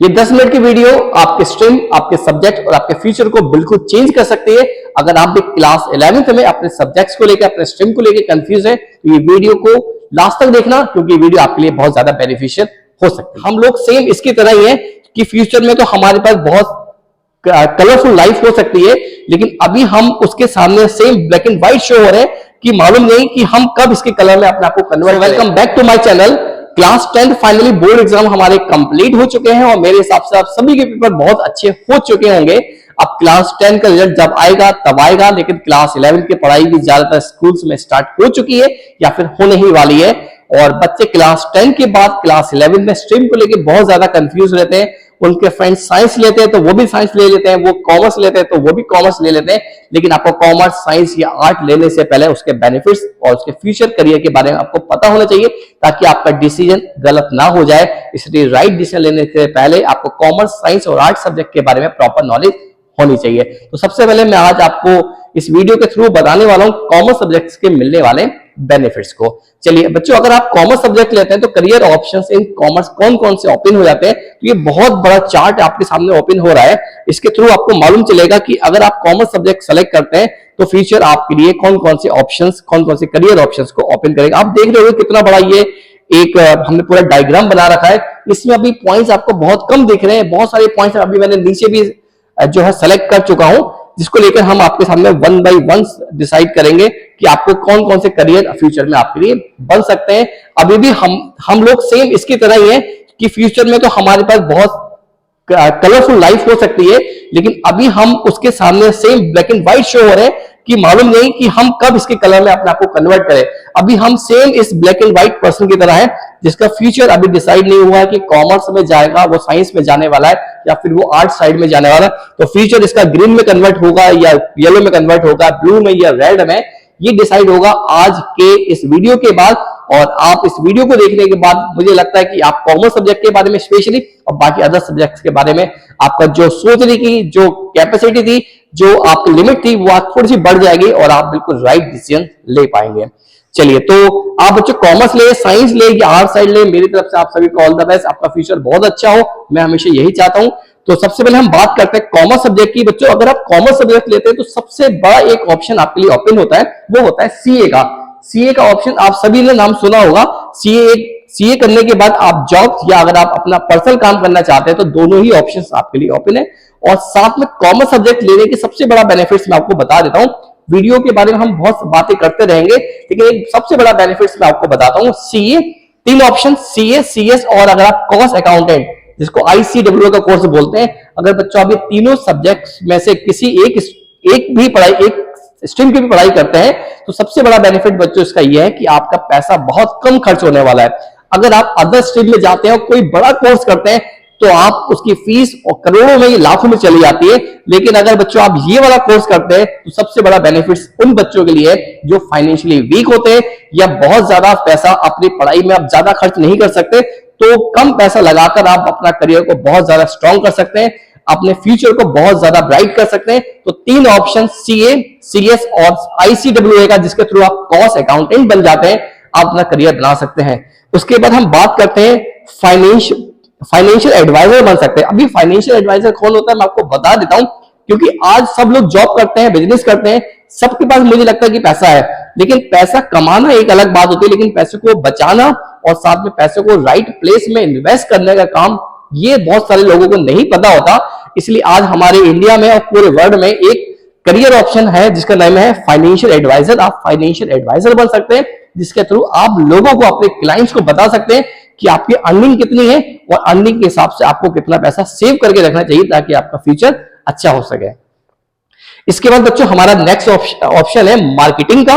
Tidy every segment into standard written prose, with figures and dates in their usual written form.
ये 10 मिनट की वीडियो आपके स्ट्रीम, आपके सब्जेक्ट और आपके फ्यूचर को बिल्कुल चेंज कर सकती है। अगर आप भी क्लास 11th में अपने सब्जेक्ट्स को लेकर, अपने स्ट्रीम को लेकर कंफ्यूज है, तो ये वीडियो को लास्ट तक देखना, क्योंकि ये वीडियो आपके लिए बहुत ज्यादा बेनिफिशियल हो सकती है। हम लोग सेम इसकी तरह ही है कि फ्यूचर में तो हमारे पास बहुत कलरफुल लाइफ हो सकती है, लेकिन अभी हम उसके सामने same black and white show हो रहे हैं कि मालूम नहीं कि हम कब इसके कलर में अपने आप को convert. Welcome back to my channel. Class 10 finally board exam हमारे कंप्लीट हो चुके हैं और मेरे हिसाब से आप सभी के पेपर बहुत अच्छे हो चुके होंगे। अब क्लास 10 का रिजल्ट जब आएगा तब आएगा, लेकिन क्लास 11 की पढ़ाई भी ज्यादातर स्कूल्स में स्टार्ट हो चुकी है या फिर होने ही वाली है। और बच्चे क्लास 10 के बाद क्लास 11 में स्ट्रीम को लेकर बहुत ज्यादा कंफ्यूज रहते हैं। उनके फ्रेंड्स साइंस लेते हैं तो वो भी साइंस ले लेते हैं, वो कॉमर्स लेते हैं तो वो भी कॉमर्स ले लेते हैं। लेकिन आपको कॉमर्स, साइंस या आर्ट लेने से पहले उसके बेनिफिट्स और उसके फ्यूचर करियर के बारे में आपको पता होना चाहिए, ताकि आपका डिसीजन गलत ना हो जाए। इसलिए राइट डिसीजन लेने से पहले आपको कॉमर्स, साइंस और आर्ट सब्जेक्ट के बारे में प्रॉपर नॉलेज होनी चाहिए। तो सबसे पहले मैं आज आपको इस वीडियो के थ्रू बताने वाला हूं कॉमर्स सब्जेक्ट्स के मिलने वाले बेनिफिट्स को। चलिए बच्चों, अगर आप कॉमर्स सब्जेक्ट लेते हैं तो करियर ऑप्शंस इन कॉमर्स कौन कौन से ओपन हो जाते हैं। तो ये बहुत बड़ा चार्ट आपके सामने ओपन हो रहा है। इसके थ्रू आपको मालूम चलेगा कि अगर आप कॉमर्स सब्जेक्ट सेलेक्ट करते हैं तो फ्यूचर आपके लिए कौन कौन से ऑप्शंस, कौन कौन से करियर ऑप्शंस को ओपन करेगा। आप देख रहे हो कितना बड़ा ये एक हमने पूरा डायग्राम बना रखा है। इसमें अभी पॉइंट्स आपको बहुत कम दिख रहे हैं, बहुत सारे पॉइंट्स अभी मैंने नीचे भी जो है सेलेक्ट कर चुका हूं, जिसको लेकर हम आपके सामने वन बाय वन डिसाइड करेंगे कि आपको कौन कौन से करियर फ्यूचर में आपके लिए बन सकते हैं। अभी भी हम लोग सेम इसकी तरह ही है कि फ्यूचर में तो हमारे पास बहुत कलरफुल लाइफ हो सकती है, लेकिन अभी हम उसके सामने same black and white show हो रहे हैं कि मालूम नहीं कि हम कब इसके कलर में अपने आप को कन्वर्ट करें। अभी हम सेम इस ब्लैक एंड व्हाइट पर्सन की तरह है जिसका फ्यूचर अभी डिसाइड नहीं हुआ है कि कॉमर्स में जाएगा, वो साइंस में जाने वाला है या फिर वो आर्ट साइड में जाने वाला है। तो फ्यूचर इसका ग्रीन में कन्वर्ट होगा या येलो में कन्वर्ट होगा, ब्लू में या रेड में, ये डिसाइड होगा आज के इस वीडियो के बाद। और आप इस वीडियो को देखने के बाद मुझे लगता है कि आप कॉमर्स सब्जेक्ट के बारे में स्पेशली और बाकी अदर सब्जेक्ट्स के बारे में आपका जो सोचने की जो कैपेसिटी थी, जो आपकी लिमिट थी, वो आप थोड़ी सी बढ़ जाएगी और आप बिल्कुल राइट डिसीजन ले पाएंगे। चलिए, तो आप बच्चों कॉमर्स ले, साइंस ले या आर्ट साइड ले, मेरी तरफ से आप सभी को ऑल द बेस्ट। आपका फ्यूचर बहुत अच्छा हो, मैं हमेशा यही चाहता हूं। तो सबसे पहले हम बात करते हैं कॉमर्स सब्जेक्ट की। बच्चों, अगर आप कॉमर्स सब्जेक्ट लेते हैं तो सबसे बड़ा एक ऑप्शन आपके लिए ओपन होता है, वो होता है सीए का। सीए का ऑप्शन आप सभी ने नाम सुना होगा। सीए करने के बाद आप जॉब या अगर आप अपना पर्सनल काम करना चाहते हैं तो दोनों ही ऑप्शंस आपके लिए ओपन है। और साथ में कॉमर्स सब्जेक्ट लेने के सबसे बड़ा बेनिफिट्स मैं आपको बता देता हूं। वीडियो के बारे में हम बहुत बातें करते रहेंगे, लेकिन एक सबसे बड़ा बेनिफिट्स मैं आपको बताता हूं। सीए, तीन ऑप्शन, सीए, सीएस और अगर आप कॉस्ट अकाउंटेंट, जिसको आईसीडब्ल्यू का कोर्स बोलते हैं, अगर बच्चों आप ये तीनों सब्जेक्ट्स में से किसी एक भी पढ़ाई, एक स्ट्रीम की भी पढ़ाई करते हैं, तो सबसे बड़ा बेनिफिट बच्चों इसका यह है कि आपका पैसा बहुत कम खर्च होने वाला है। अगर आप अदर स्ट्रीम में जाते हैं और कोई बड़ा कोर्स करते हैं तो आप उसकी फीस और करोड़ों में, लाखों में चली जाती है। लेकिन अगर बच्चों आप ये वाला कोर्स करते हैं तो सबसे बड़ा बेनिफिट उन बच्चों के लिए है जो फाइनेंशियली वीक होते हैं या बहुत ज्यादा पैसा अपनी पढ़ाई में आप ज्यादा खर्च नहीं कर सकते, तो कम पैसा लगाकर आप अपना करियर को बहुत ज्यादा स्ट्रॉन्ग कर सकते हैं, अपने फ्यूचर को बहुत ज्यादा ब्राइट कर सकते हैं। तो तीन ऑप्शन, सीए, सीएस और आईसीडब्ल्यूए का, जिसके थ्रू आप कॉस्ट अकाउंटेंट बन जाते हैं, आप अपना करियर बना सकते हैं। उसके बाद हम बात करते हैं फाइनेंशियल एडवाइजर बन सकते हैं। अभी फाइनेंशियल एडवाइजर कौन होता है मैं आपको बता देता हूं, क्योंकि आज सब लोग जॉब करते हैं, बिजनेस करते हैं, सबके पास मुझे लगता है कि पैसा है, लेकिन पैसा कमाना एक अलग बात होती है, लेकिन पैसे को बचाना और साथ में पैसे को राइट प्लेस में इन्वेस्ट करने का काम, ये बहुत सारे लोगों को नहीं पता होता। इसलिए आज हमारे इंडिया में और पूरे वर्ल्ड में एक करियर ऑप्शन है जिसका नाम है फाइनेंशियल एडवाइजर। आप फाइनेंशियल एडवाइजर बन सकते हैं, जिसके थ्रू आप लोगों को, अपने क्लाइंट्स को बता सकते हैं कि आपकी अर्निंग कितनी है और अर्निंग के हिसाब से आपको कितना पैसा सेव करके रखना चाहिए ताकि आपका फ्यूचर अच्छा हो सके। इसके बाद बच्चों हमारा नेक्स्ट ऑप्शन है मार्केटिंग का।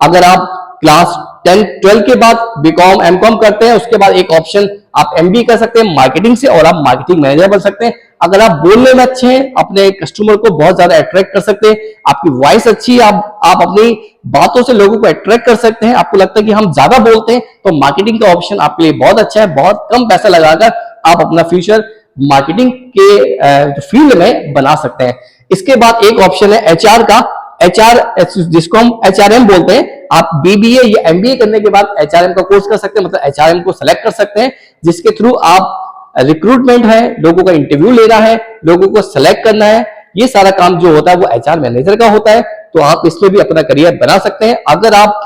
अगर आप क्लास 10, 12 के बाद बीकॉम, एमकॉम करते हैं, उसके बाद एक ऑप्शन आप एमबीए कर सकते हैं मार्केटिंग से और आप मार्केटिंग मैनेजर बन सकते हैं। अगर आप बोलने में अच्छे हैं, अपने कस्टमर को बहुत ज्यादा अट्रैक्ट कर सकते हैं, आपकी वॉइस अच्छी है, आप अपनी बातों से लोगों को अट्रैक्ट कर सकते हैं, आपको लगता है कि हम ज्यादा बोलते हैं, तो मार्केटिंग का ऑप्शन आपके लिए बहुत अच्छा है। बहुत कम पैसा लगाकर आप अपना फ्यूचर मार्केटिंग के फील्ड में बना सकते हैं। इसके बाद एक ऑप्शन है एचआर का। एचआर, जिसको हम एचआरएम बोलते हैं, आप बीबीए या एमबीए करने के बाद एचआरएम का कोर्स कर सकते हैं, मतलब एचआरएम को सेलेक्ट कर सकते हैं, जिसके थ्रू आप रिक्रूटमेंट है, लोगों का इंटरव्यू लेना है, लोगों को सेलेक्ट करना है, ये सारा काम जो होता है वो एचआर मैनेजर का होता है। तो आप इसमें भी अपना करियर बना सकते हैं। अगर आप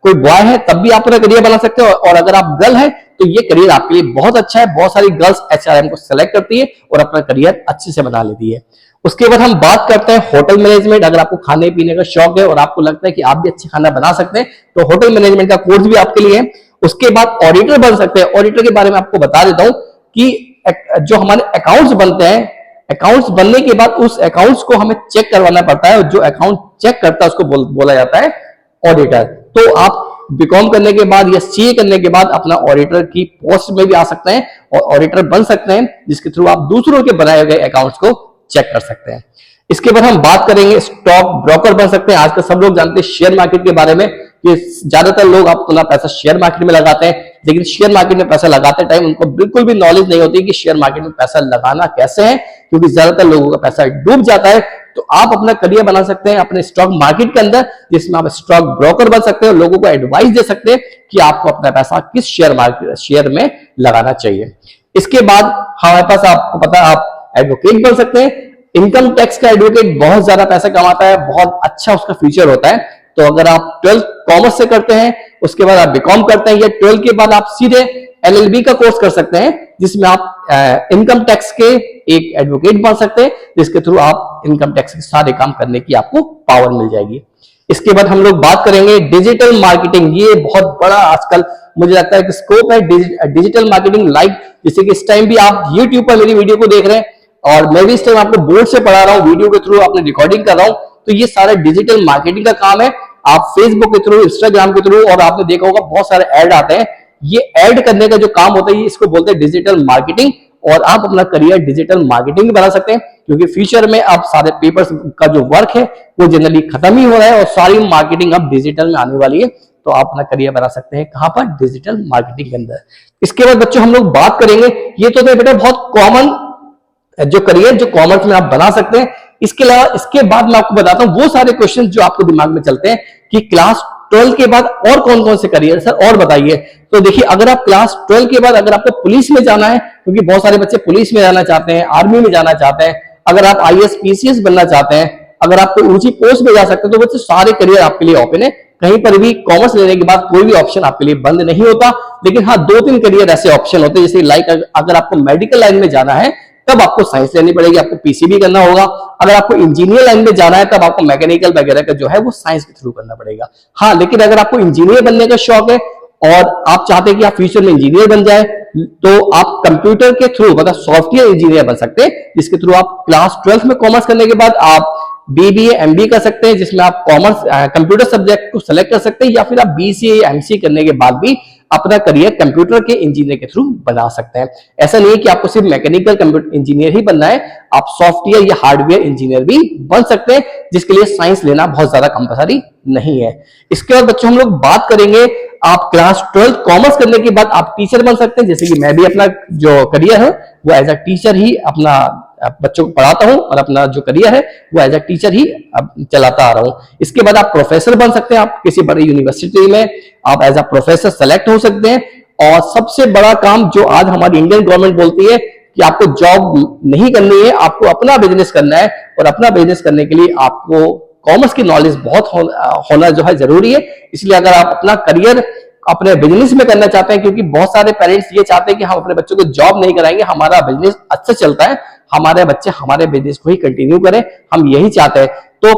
कोई बॉय है तब भी आप अपना करियर बना सकते हो, और अगर आप गर्ल है तो ये करियर आपके लिए बहुत अच्छा है। बहुत सारी गर्ल्स एचआरएम को सेलेक्ट करती है और अपना करियर अच्छे से बना लेती है। उसके बाद हम बात करते हैं होटल मैनेजमेंट। अगर आपको खाने पीने का शौक है और आपको लगता है कि आप भी अच्छे खाना बना सकते हैं तो होटल मैनेजमेंट का कोर्स भी आपके लिए है। उसके बाद ऑडिटर बन सकते हैं। ऑडिटर के बारे में आपको बता देता हूं कि जो हमारे अकाउंट्स बनते हैं, अकाउंट्स बनने के बाद उस अकाउंट्स को हमें चेक करवाना पड़ता है, और जो अकाउंट चेक करता है उसको बोला जाता है ऑडिटर। तो आप बीकॉम करने के बाद या सीए करने के बाद अपना ऑडिटर की पोस्ट में भी आ सकते हैं और ऑडिटर बन सकते हैं, जिसके थ्रू आप दूसरों के बनाए गए अकाउंट्स को चेक कर सकते हैं। इसके बाद हम बात करेंगे स्टॉक ब्रोकर बन सकते हैं। आजकल सब लोग जानते हैं शेयर मार्केट के बारे में कि ज्यादातर लोग अपना पैसा शेयर मार्केट में लगाते हैं, लेकिन शेयर मार्केट में पैसा लगाते टाइम उनको बिल्कुल भी नॉलेज नहीं होती कि शेयर मार्केट में पैसा लगाना कैसे है, क्योंकि ज्यादातर लोगों का पैसा डूब जाता है। तो आप अपना करियर बना सकते हैं अपने स्टॉक मार्केट के अंदर, जिसमें आप स्टॉक ब्रोकर बन सकते हैं और लोगों को एडवाइस दे सकते हैं कि आपको अपना पैसा किस शेयर में लगाना चाहिए। इसके बाद हमारे पास आपको पता है आप एडवोकेट बन सकते हैं। इनकम टैक्स का एडवोकेट बहुत ज्यादा पैसा कमाता है, बहुत अच्छा उसका फ्यूचर होता है। तो अगर आप 12th कॉमर्स से करते हैं, उसके बाद आप बीकॉम करते हैं, या 12th के बाद आप सीधे एलएलबी का कोर्स कर सकते हैं, जिसमें आप इनकम टैक्स के एक एडवोकेट बन सकते हैं, जिसके थ्रू आप इनकम टैक्स के सारे काम करने की आपको पावर मिल जाएगी। इसके बाद हम लोग बात करेंगे डिजिटल मार्केटिंग। ये बहुत बड़ा आजकल मुझे लगता है कि स्कोप है डिजिटल मार्केटिंग। लाइक जैसे कि इस टाइम भी आप यूट्यूब पर मेरी वीडियो को देख रहे हैं और मैं भी इस टाइम आपको बोर्ड से पढ़ा रहा हूँ, वीडियो के थ्रू आपने रिकॉर्डिंग कर रहा हूँ, तो ये सारा डिजिटल मार्केटिंग का काम है। आप फेसबुक के थ्रू, इंस्टाग्राम के थ्रू, और आपने देखा होगा बहुत सारे ऐड आते हैं, ये ऐड करने का जो काम होता है ये इसको बोलते हैं डिजिटल मार्केटिंग। और आप अपना करियर डिजिटल मार्केटिंग में बना सकते हैं, क्योंकि फ्यूचर में अब सारे पेपर्स का जो वर्क है वो जनरली खत्म ही हो रहा है और सारी मार्केटिंग अब डिजिटल में आने वाली है। तो आप अपना करियर बना सकते हैं कहां पर? डिजिटल मार्केटिंग के अंदर। इसके बाद बच्चों हम लोग बात करेंगे, ये तो थे बेटा बहुत कॉमन जो करियर जो कॉमर्स में आप बना सकते हैं। इसके अलावा इसके बाद मैं आपको बताता हूं वो सारे क्वेश्चन जो आपको दिमाग में चलते हैं कि क्लास 12 के बाद और कौन कौन से करियर सर, और बताइए। तो देखिए, अगर आप क्लास 12 के बाद अगर आपको पुलिस में जाना है, क्योंकि बहुत सारे बच्चे पुलिस में जाना चाहते हैं, आर्मी में जाना चाहते हैं, अगर आप आईएएस पीसीएस बनना चाहते हैं, अगर आप कोई ऊंची पोस्ट में जा सकते हैं, तो बच्चे सारे करियर आपके लिए ओपन है। कहीं पर भी कॉमर्स लेने के बाद कोई भी ऑप्शन आपके लिए बंद नहीं होता। लेकिन हाँ, 2-3 करियर ऐसे ऑप्शन होते हैं, जैसे लाइक अगर आपको मेडिकल लाइन में जाना है तब आपको साइंस लेनी पड़ेगी, आपको पीसीबी करना होगा। अगर आपको इंजीनियर लाइन में जाना है तब आपको मैकेनिकल वगैरह का जो है वो साइंस के थ्रू करना पड़ेगा। हाँ, लेकिन अगर आपको इंजीनियर बनने का शौक है और आप चाहते हैं कि आप फ्यूचर में इंजीनियर बन जाए, तो आप कंप्यूटर के थ्रू मतलब सॉफ्टवेयर इंजीनियर बन सकते हैं, जिसके थ्रू आप क्लास 12 में कॉमर्स करने के बाद आप बीबीए एमबीए कर सकते हैं, जिसमें आप कॉमर्स कंप्यूटर सब्जेक्ट को सेलेक्ट कर सकते हैं, या फिर आप बीसीए या एमसीए करने के बाद भी अपना करियर कंप्यूटर के इंजीनियर के थ्रू बना सकते हैं। ऐसा नहीं है कि आपको सिर्फ मैकेनिकल कंप्यूटर इंजीनियर ही बनना है, आप सॉफ्टवेयर या हार्डवेयर इंजीनियर भी बन सकते हैं, जिसके लिए साइंस लेना बहुत ज्यादा कंपलसरी नहीं है। इसके बाद बच्चों हम लोग बात करेंगे, आप क्लास 12 कॉमर्स करने के बाद आप टीचर बन सकते हैं। जैसे कि मैं भी अपना जो करियर है वो एज अ टीचर ही अपना बच्चों को पढ़ाता हूं और अपना जो करियर है वो एज अ टीचर ही अब चलाता आ रहा हूं। इसके बाद आप प्रोफेसर बन सकते हैं, आप किसी बड़ी यूनिवर्सिटी में आप एज अ प्रोफेसर सेलेक्ट हो सकते हैं। और सबसे बड़ा काम जो आज हमारी इंडियन गवर्नमेंट बोलती है कि आपको जॉब नहीं करनी है, आपको अपना बिजनेस करना है, और अपना बिजनेस करने के लिए आपको कॉमर्स की नॉलेज बहुत होना जो है जरूरी है। इसलिए अगर आप अपना करियर अपने बिजनेस में करना चाहते हैं, क्योंकि बहुत सारे पेरेंट्स ये चाहते हैं कि हम अपने बच्चों को जॉब नहीं कराएंगे, हमारा बिजनेस अच्छा चलता है, हमारे बच्चे हमारे बिजनेस को ही कंटिन्यू करें, हम यही चाहते हैं। तो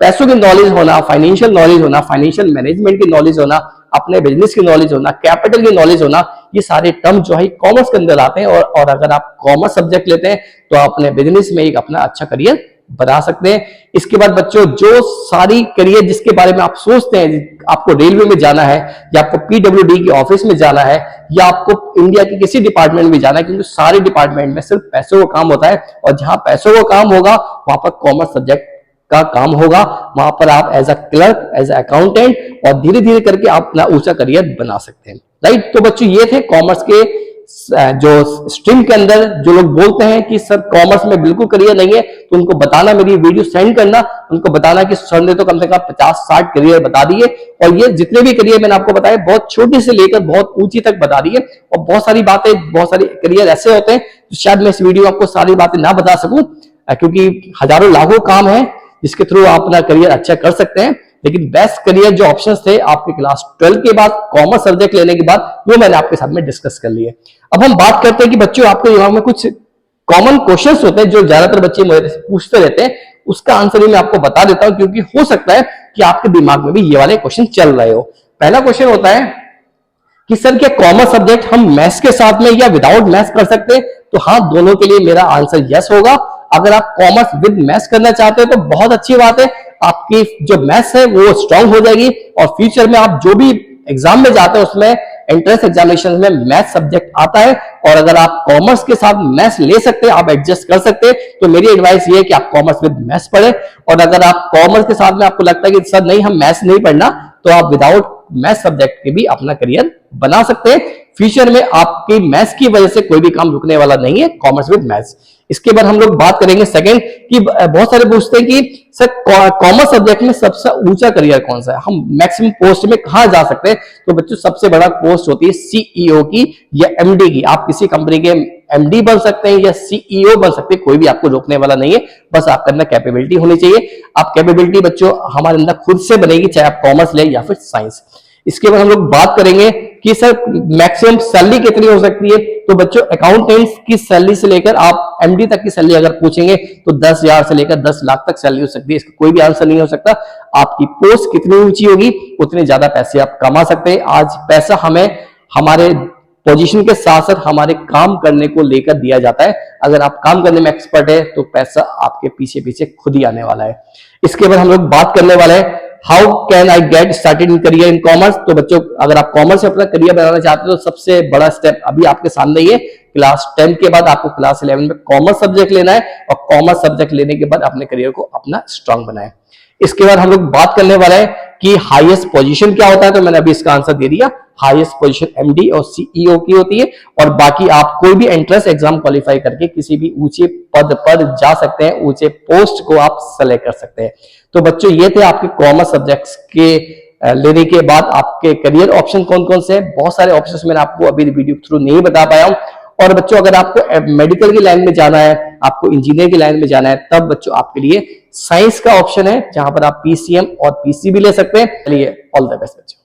पैसों की नॉलेज होना, फाइनेंशियल नॉलेज होना, फाइनेंशियल मैनेजमेंट की नॉलेज होना, अपने बिजनेस की नॉलेज होना, कैपिटल की नॉलेज होना, ये सारे टर्म जो है कॉमर्स के अंदर आते हैं। और अगर आप कॉमर्स सब्जेक्ट लेते हैं तो आप अपने बिजनेस में एक अपना अच्छा करियर बना सकते हैं। इसके बाद बच्चों, जो सारी करियर जिसके बारे में आप सोचते हैं, आपको रेलवे में जाना है, या आपको पीडब्ल्यूडी की ऑफिस में जाना है, या आपको इंडिया के किसी डिपार्टमेंट में जाना है, क्योंकि सारे डिपार्टमेंट में सिर्फ पैसों का काम होता है, और जहां पैसों का काम होगा वहां पर कॉमर्स सब्जेक्ट का काम होगा। वहां पर आप as a clerk, as a accountant, और धीरे धीरे करके आप अपना ऊंचा करियर बना सकते हैं। राइट। तो बच्चों, ये थे कॉमर्स के जो स्ट्रीम के अंदर जो लोग बोलते हैं कि सर कॉमर्स में बिल्कुल करियर नहीं है, तो उनको बताना, मेरी वीडियो सेंड करना, उनको बताना कि सर ने तो कम से कम 50-60 करियर बता दिए, और ये जितने भी करियर मैंने आपको बताए बहुत छोटे से लेकर बहुत ऊंची तक बता दिए, और बहुत सारी बातें, बहुत सारी करियर ऐसे होते हैं तो शायद मैं इस वीडियो में आपको सारी बातें ना बता सकूं, क्योंकि हजारों लाखों काम है जिसके थ्रू आप अपना करियर अच्छा कर सकते हैं। लेकिन बेस्ट करियर जो ऑप्शंस थे आपके क्लास 12 के बाद, कॉमर्स सब्जेक्ट लेने के बाद, वो मैंने आपके साथ में डिस्कस कर लिए। अब हम बात करते हैं कि बच्चों आपके दिमाग में कुछ कॉमन क्वेश्चंस होते हैं जो ज्यादातर बच्चे मुझे पूछते रहते हैं, उसका आंसर भी मैं आपको बता देता हूं, क्योंकि हो सकता है कि आपके दिमाग में भी ये वाले क्वेश्चन चल रहे हो। पहला क्वेश्चन होता है कि सर क्या कॉमर्स सब्जेक्ट हम मैथ्स के साथ में या विदाउट मैथ्स कर सकते हैं? तो हाँ, दोनों के लिए मेरा आंसर यस होगा। अगर आप कॉमर्स विद मैथ्स करना चाहते हैं तो बहुत अच्छी बात है, आपकी जो मैथ्स है वो स्ट्रांग हो जाएगी, और फ्यूचर में आप जो भी एग्जाम में जाते हैं उसमें एंट्रेंस एग्जामिनेशन में मैथ्स सब्जेक्ट आता है, और अगर आप कॉमर्स के साथ मैथ्स ले सकते हैं, आप एडजस्ट कर सकते हैं, तो मेरी एडवाइस ये है कि आप कॉमर्स विद मैथ्स पढ़े। और अगर आप कॉमर्स के साथ में आपको लगता है कि सर नहीं हम मैथ्स नहीं पढ़ना, तो आप विदाउट मैथ्स सब्जेक्ट के भी अपना करियर बना सकते हैं। फ्यूचर में आपकी मैथ्स की वजह से कोई भी काम रुकने वाला नहीं है, कॉमर्स विद मैथ्स। इसके बाद हम लोग बात करेंगे सेकंड, कि बहुत सारे पूछते हैं कि सर कॉमर्स सब्जेक्ट में सबसे ऊंचा करियर कौन सा है, हम मैक्सिमम पोस्ट में कहां जा सकते हैं? तो बच्चों सबसे बड़ा पोस्ट होती है सीईओ की या एमडी की। आप किसी कंपनी के एमडी बन सकते हैं या सीईओ बन सकते हैं, कोई भी आपको रोकने वाला नहीं है, बस आपके अंदर कैपेबिलिटी होनी चाहिए। आप कैपेबिलिटी बच्चों हमारे अंदर खुद से बनेगी, चाहे आप कॉमर्स ले या फिर साइंस। इसके बाद हम लोग बात करेंगे कि सर मैक्सिमम सैलरी कितनी हो सकती है? तो बच्चों अकाउंटेंट्स की सैलरी से लेकर आप एमडी तक की सैलरी अगर पूछेंगे तो 10,000 से लेकर 10 लाख तक सैलरी हो सकती है। इसका कोई भी आंसर नहीं हो सकता। आपकी पोस्ट कितनी ऊंची होगी उतने ज्यादा पैसे आप कमा सकते हैं। आज पैसा हमें हमारे पोजीशन के साथ साथ हमारे काम करने को लेकर दिया जाता है। अगर आप काम करने में एक्सपर्ट है तो पैसा आपके पीछे पीछे खुद ही आने वाला है। इसके बाद हम लोग बात करने वाले हैं how can I get started in career in commerce. तो बच्चों अगर आप कॉमर्स में अपना करियर बनाना चाहते हो तो सबसे बड़ा स्टेप अभी आपके सामने ही है। क्लास 10 के बाद आपको क्लास 11 में कॉमर्स सब्जेक्ट लेना है, और कॉमर्स सब्जेक्ट लेने के बाद अपने करियर को अपना स्ट्रांग बनाए। इसके बाद हम लोग बात करने वाले हैं कि हाईएस्ट पोजीशन क्या होता है। तो मैंने अभी इसका आंसर दे दिया, हाईएस्ट पोजीशन एमडी और सीईओ की होती है, और बाकी आप कोई भी एंट्रेंस एग्जाम क्वालिफाई करके किसी भी ऊंचे पद पर जा सकते हैं, ऊंचे पोस्ट को आप सेलेक्ट कर सकते हैं। तो बच्चों ये थे आपके कॉमर्स सब्जेक्ट्स के लेने के बाद आपके करियर ऑप्शन कौन कौन से हैं। बहुत सारे ऑप्शंस मैंने आपको अभी वीडियो के थ्रू नहीं बता पाया हूं। और बच्चों अगर आपको मेडिकल की लाइन में जाना है, आपको इंजीनियर की लाइन में जाना है, तब बच्चों आपके लिए साइंस का ऑप्शन है, जहां पर आप पीसीएम और पीसीबी ले सकते हैं। चलिए ऑल द बेस्ट बच्चों।